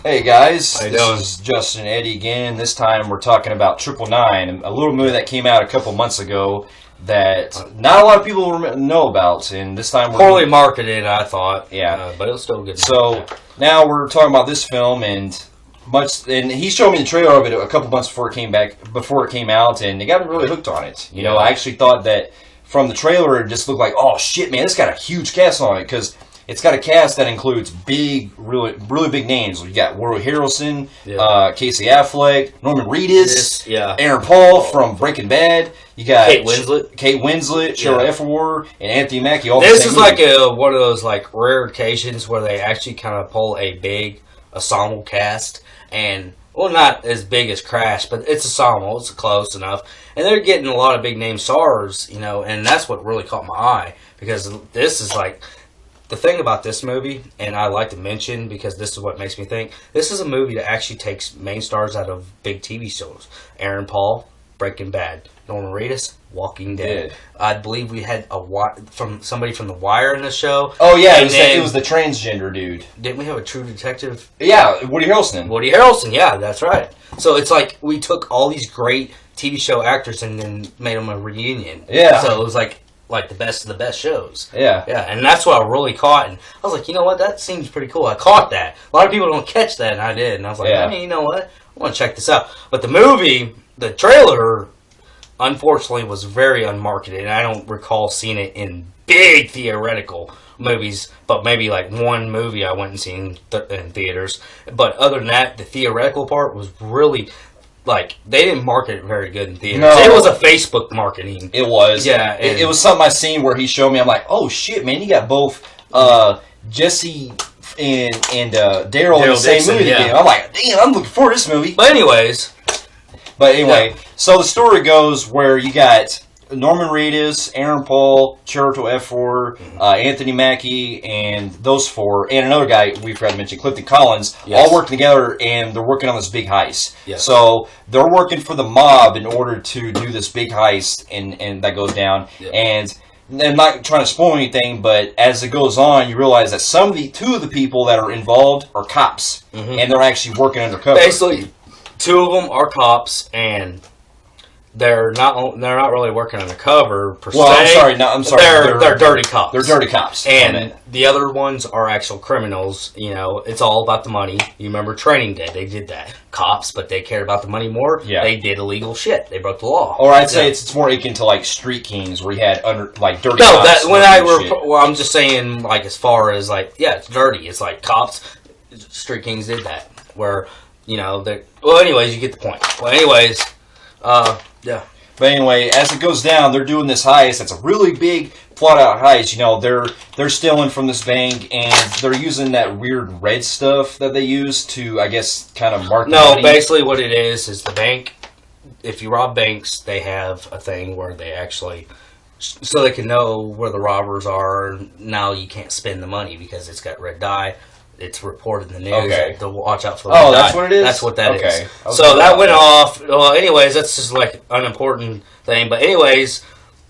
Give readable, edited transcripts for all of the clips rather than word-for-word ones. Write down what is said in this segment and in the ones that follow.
Hey guys, How you this doing? is Justin and Eddie again. This time we're talking about Triple Nine, a little movie that came out a couple months ago that not a lot of people know about, and this time we're Poorly marketed, I thought. Yeah. But it was still good. So now we're talking about this film, and he showed me the trailer of it a couple months before it came out, and it got me really hooked on it. You know, I actually thought that from the trailer it just looked like, oh shit, man, it's got a huge cast on it because it's got a cast that includes really big names. You got Woody Harrelson, Casey Affleck, Norman Reedus, Aaron Paul from Breaking Bad. You got Kate Winslet, Cheryl Efferwar, and Anthony Mackie. This is like one of those like rare occasions where they actually kind of pull a big ensemble cast, and well, not as big as Crash, but it's ensemble. It's close enough, and they're getting a lot of big name stars, you know, and that's what really caught my eye because this is like. The thing about this movie, and I like to mention because this is what makes me think, this is a movie that actually takes main stars out of big TV shows. Aaron Paul, Breaking Bad. Norman Reedus, Walking Dead. I believe we had somebody from The Wire in the show. Oh yeah, it was the transgender dude. Didn't we have a True Detective? Yeah, Woody Harrelson, yeah, that's right. So it's like we took all these great TV show actors and then made them a reunion. Yeah. So it was like the best of the best shows. Yeah. Yeah, and that's what I really caught. And I was like, you know what, that seems pretty cool. I caught that. A lot of people don't catch that, and I did. And I was like, hey, you know what, I want to check this out. But the movie, the trailer, unfortunately, was very unmarketed. And I don't recall seeing it in big theoretical movies, but maybe like one movie I went and seen in theaters. But other than that, the theoretical part was really... Like, they didn't market it very good in theaters. No. It was a Facebook marketing. It was. Yeah. It was something I seen where he showed me. I'm like, oh, shit, man. You got both Jesse and Daryl in the same movie together. I'm like, damn, I'm looking forward to this movie. But anyway, so the story goes where you got Norman Reedus, Aaron Paul, Cheryl Efferwar, Anthony Mackie, and those four, and another guy we forgot to mention, Clifton Collins, all working together, and they're working on this big heist. Yes. So they're working for the mob in order to do this big heist, and that goes down. Yep. And I'm not trying to spoil anything, but as it goes on, you realize that two of the people that are involved are cops, and they're actually working undercover. Basically, two of them are cops, and they're not really working undercover per se. I'm sorry. They're dirty cops. They're dirty cops. And the other ones are actual criminals. You know, it's all about the money. You remember Training Day? They did that. Cops, but they cared about the money more. Yeah. They did illegal shit. They broke the law. Or I'd say it's more akin to like Street Kings, where you had dirty cops. No, I'm just saying, like, as far as like, yeah, it's dirty. It's like cops. Street Kings did that. Where, you know, anyways, you get the point. Well, anyways, yeah. But anyway, as it goes down, they're doing this heist. It's a really big, plot-out heist. You know, they're stealing from this bank, and they're using that weird red stuff that they use to, I guess, kind of mark. No, basically what it is the bank. If you rob banks, they have a thing where they actually, so they can know where the robbers are. Now you can't spend the money because it's got red dye. It's reported in the news to watch out for the red that's dye. What it is? That's what that is. So that went off. Well, anyways, that's just like unimportant thing. But anyways,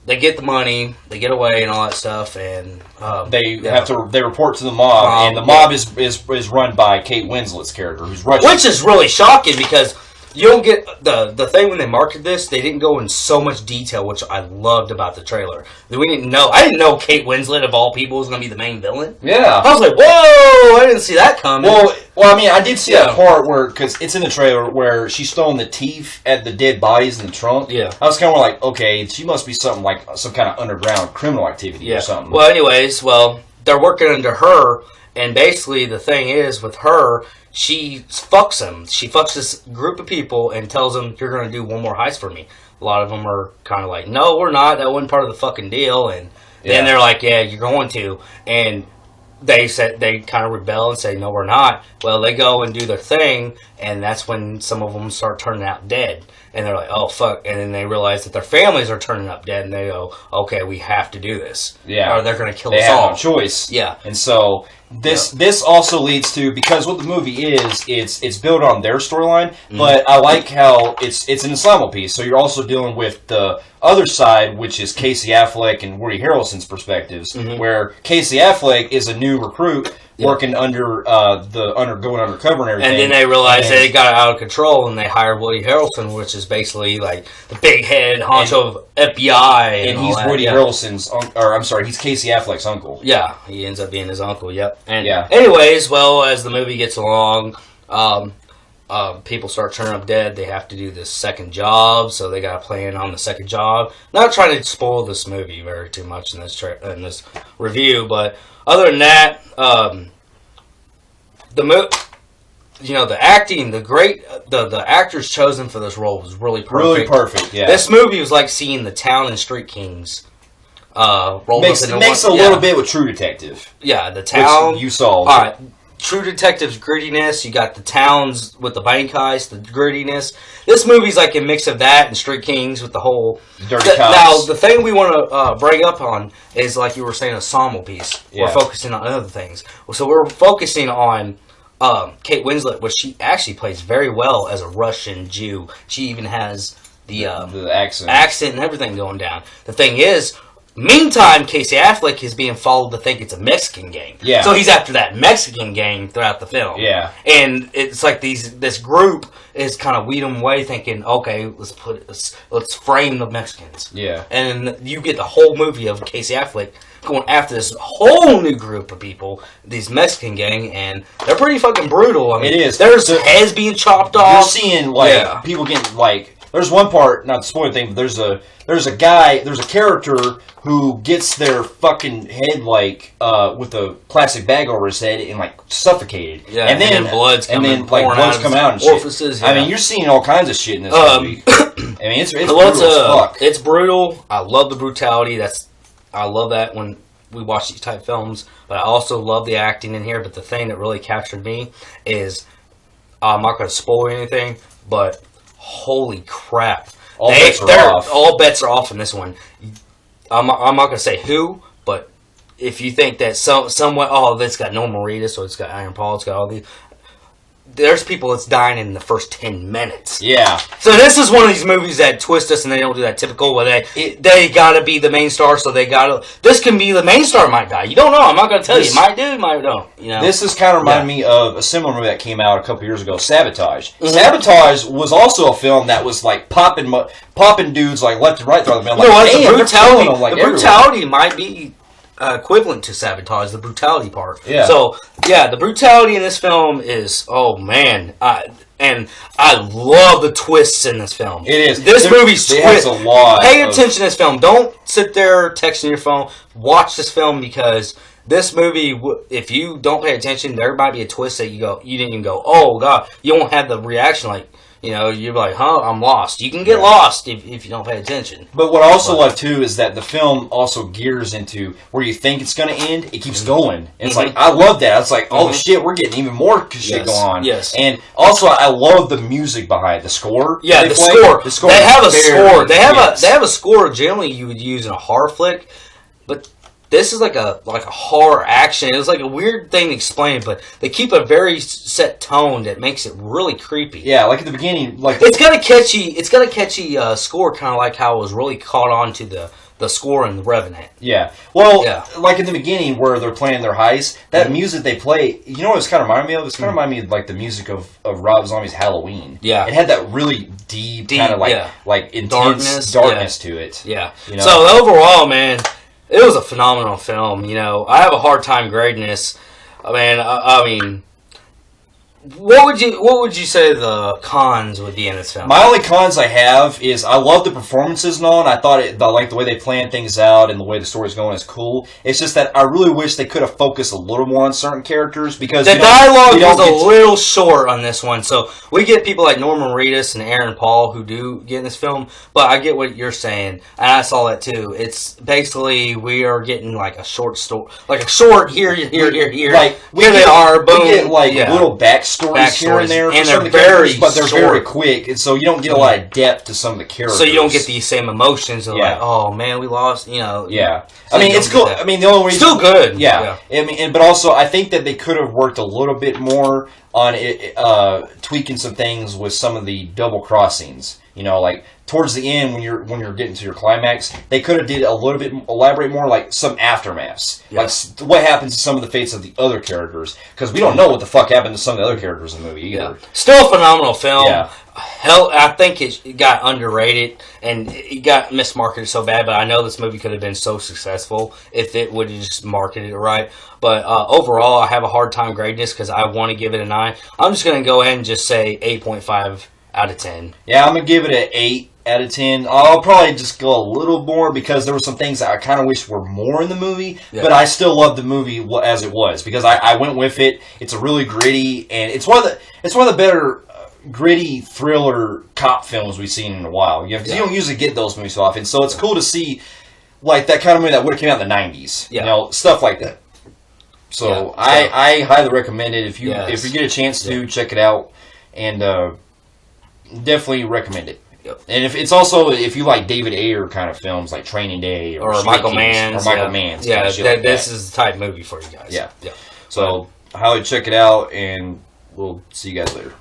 they get the money, they get away and all that stuff, and they report to the mob, and the mob is run by Kate Winslet's character, who's Russian. Which is really shocking because you don't get the thing when they marketed this. They didn't go in so much detail, which I loved about the trailer. We didn't know. I didn't know Kate Winslet of all people was going to be the main villain. Yeah, I was like, whoa! I didn't see that coming. Well, I mean, I did see that part where, because it's in the trailer where she's throwing the teeth at the dead bodies in the trunk. Yeah, I was kind of like, okay, she must be something like some kind of underground criminal activity or something. Well, anyways, they're working under her, and basically the thing is with her. She fucks them. She fucks this group of people and tells them, you're going to do one more heist for me. A lot of them are kind of like, no, we're not. That wasn't part of the fucking deal. And then they're like, yeah, you're going to. And they kind of rebel and say, no, we're not. Well, they go and do their thing, and that's when some of them start turning out dead. And they're like, oh, fuck. And then they realize that their families are turning up dead, and they go, okay, we have to do this. Yeah. Or they're going to kill us all. They have no choice. Yeah. And so this also leads to, because what the movie is, it's built on their storyline, but I like how it's an ensemble piece. So you're also dealing with the other side, which is Casey Affleck and Woody Harrelson's perspectives, where Casey Affleck is a new recruit working under going undercover and everything. And then they realized they got out of control, and they hired Woody Harrelson, which is basically like the big head honcho of FBI. And he's Woody Harrelson's, he's Casey Affleck's uncle. Yeah, he ends up being his uncle. Yep. And anyways, well, as the movie gets along, people start turning up dead. They have to do this second job, so they got to plan on the second job. Not trying to spoil this movie very too much in this review, but other than that, the acting, the actors chosen for this role was really perfect. Really perfect. Yeah. This movie was like seeing the Town and Street Kings. Makes a little bit with True Detective. Yeah, the Town. Which you saw. All right. True Detective's grittiness. You got the Towns with the bank heist, the grittiness. This movie's like a mix of that and Street Kings with the whole dirty cops. Now, the thing we want to bring up on is, like you were saying, a ensemble piece. Yeah. We're focusing on other things. So we're focusing on Kate Winslet, which she actually plays very well as a Russian Jew. She even has the accent and everything going down. The thing is, meantime, Casey Affleck is being followed to think it's a Mexican gang. Yeah. So he's after that Mexican gang throughout the film. Yeah. And it's like this group is kind of weed them away, thinking, okay, let's frame the Mexicans. Yeah. And you get the whole movie of Casey Affleck going after this whole new group of people, these Mexican gang, and they're pretty fucking brutal. I mean, it is. There's heads being chopped off. You're seeing people getting There's one part, not to spoil anything, but there's a character who gets their fucking head with a plastic bag over his head and suffocated. Yeah, and then blood's coming out and orifices. Shit. Yeah. I mean, you're seeing all kinds of shit in this movie. I mean, it's brutal as fuck. It's brutal. I love the brutality. I love that when we watch these type films, but I also love the acting in here. But the thing that really captured me is, I'm not going to spoil anything, but holy crap. All bets are off in this one. I'm not going to say who, but if you think that that's got Norman Reedus, or it's got Aaron Paul, it's got all these, there's people that's dying in the first 10 minutes. Yeah. So this is one of these movies that twist us, and they don't do that typical where they gotta be the main star, so this can be the main star might die. You don't know. I'm not gonna tell you. Might do, might don't. You know. This is kind of reminding me of a similar movie that came out a couple years ago, Sabotage. Mm-hmm. Sabotage was also a film that was popping dudes left and right throughout the film. The brutality might be equivalent to Sabotage, the brutality part. Yeah. So, the brutality in this film is, oh man, and I love the twists in this film. It is. This movie's twist. Pay attention to this film. Don't sit there texting your phone. Watch this film, because this movie, if you don't pay attention, there might be a twist that you didn't even go, oh god, you won't have the reaction you're like, huh, I'm lost. You can get lost if you don't pay attention. But what I also love, too, is that the film also gears into where you think it's going to end, it keeps going. And it's I love that. It's oh shit, we're getting even more shit going on. Yes. And also, I love the music behind the score. Yeah, the score. They have a score. They have a score generally you would use in a horror flick, but this is like a horror action. It's like a weird thing to explain, but they keep a very set tone that makes it really creepy. Yeah, like at the beginning, it's got a catchy score, kind of like how it was really caught on to the score in The Revenant. Yeah. Well, like in the beginning where they're playing their heist, that music they play, you know what it's kind of reminded me of? It's kind of reminded me of the music of Rob Zombie's Halloween. Yeah. It had that really deep kind of intense darkness to it. Yeah. You know? So overall, man, it was a phenomenal film. I have a hard time grading this. I mean, what would you say the cons would be in this film? My only cons I have is I love the performances and all, and I thought the way they planned things out and the way the story's going is cool. It's just that I really wish they could have focused a little more on certain characters, because the dialogue was a little short on this one. So we get people like Norman Reedus and Aaron Paul who do get in this film, but I get what you're saying, and I saw that too. It's basically we are getting a short story, here. Here they are. Boom. We get little backstories here and there, and they're very quick, and so you don't get a lot of depth to some of the characters. So you don't get these same emotions of oh man, we lost. Yeah. So I mean, it's cool. The only reason still good. Yeah. I mean, but also I think that they could have worked a little bit more on it, tweaking some things with some of the double crossings. You know, like towards the end when you're getting to your climax, they could have did a little bit elaborate more, like some aftermaths, like what happens to some of the fates of the other characters, because we don't know what the fuck happened to some of the other characters in the movie either. Yeah. Still a phenomenal film. Yeah. Hell, I think it got underrated and it got mismarketed so bad, but I know this movie could have been so successful if it would have just marketed it right. But overall, I have a hard time grading this because I want to give it a 9. I'm just going to go ahead and just say 8.5 out of 10. Yeah, I'm going to give it an 8 out of 10. I'll probably just go a little more because there were some things that I kind of wish were more in the movie, but I still love the movie as it was because I went with it. It's a really gritty, and it's one of the better gritty thriller cop films we've seen in a while. You don't usually get those movies so often, so it's cool to see like that kind of movie that would have came out in the 90s. You know, stuff like that. So I highly recommend it if you get a chance to check it out, and definitely recommend it. Yep. And if you like David Ayer kind of films like Training Day or Michael Mann, this is the type of movie for you guys. Yeah. So highly check it out, and we'll see you guys later.